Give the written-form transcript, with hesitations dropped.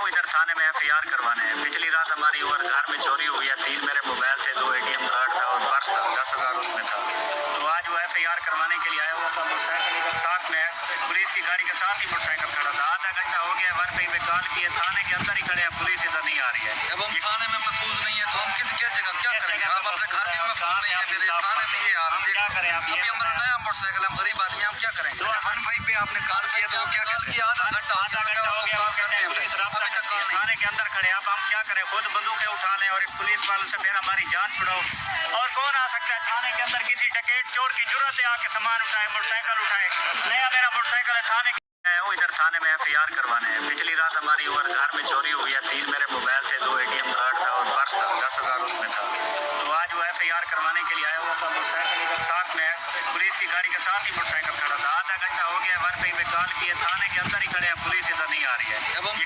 हूँ इधर थाने में FIR करवाने हैं। पिछली रात हमारी उधर घर में चोरी हुई है। 3 मेरे मोबाइल थे, 2 ATM कार्ड था और पर्स था, 10,000 उसमें था। तो आज वो FIR करवाने के लिए आया हुआ था। मोटरसाइकिल इधर साथ में है, पुलिस की गाड़ी के साथ ही मोटरसाइकिल खड़ा था। आधा घंटा हो गया, वन पे कॉल किए, थाने के अंदर ही खड़े हैं, पुलिस इधर नहीं आ रही है। अब हम थाने में महफूज नहीं है तो हम किस जगह क्या करेंगे? हम अपने घर में महफूज नहीं है, मेरे थाने में ये हाल क्या करें? अभी हमारा नया मोटरसाइकिल, हम गरीब आदमी, हम क्या करेंगे? 115 पे आपने कॉल किया तो वो क्या कहते हैं? आधा घंटा हो गया, पुलिस रास्ता करती है, थाने के अंदर खड़े। अब हम क्या करें? खुद बंदूकें उठा लें और एक पुलिस वालों से फिर हमारी जान छुड़ाओ। और कौन आ सकता है थाने के अंदर? किसी डकैत चोर की जरूरत है आके सामान उठाए, मोटरसाइकिल उठाए। नया मेरा मोटरसाइकिल है, थाने हूँ इधर थाने में FIR करवाने हैं। पिछली रात हमारी उधर घर में चोरी हुई है। 3 मेरे मोबाइल थे, 2 ATM कार्ड था और पर्स था, 10,000 उसमें था। तो आज वो FIR करवाने के लिए आया हुआ था। मोटरसाइकिल इधर साथ में है, पुलिस की गाड़ी के साथ ही मोटरसाइकिल खड़ा था। आधा घंटा हो गया, वन पे कॉल किए, थाने के अंदर ही खड़े हैं, पुलिस इधर नहीं आ रही है। अब हम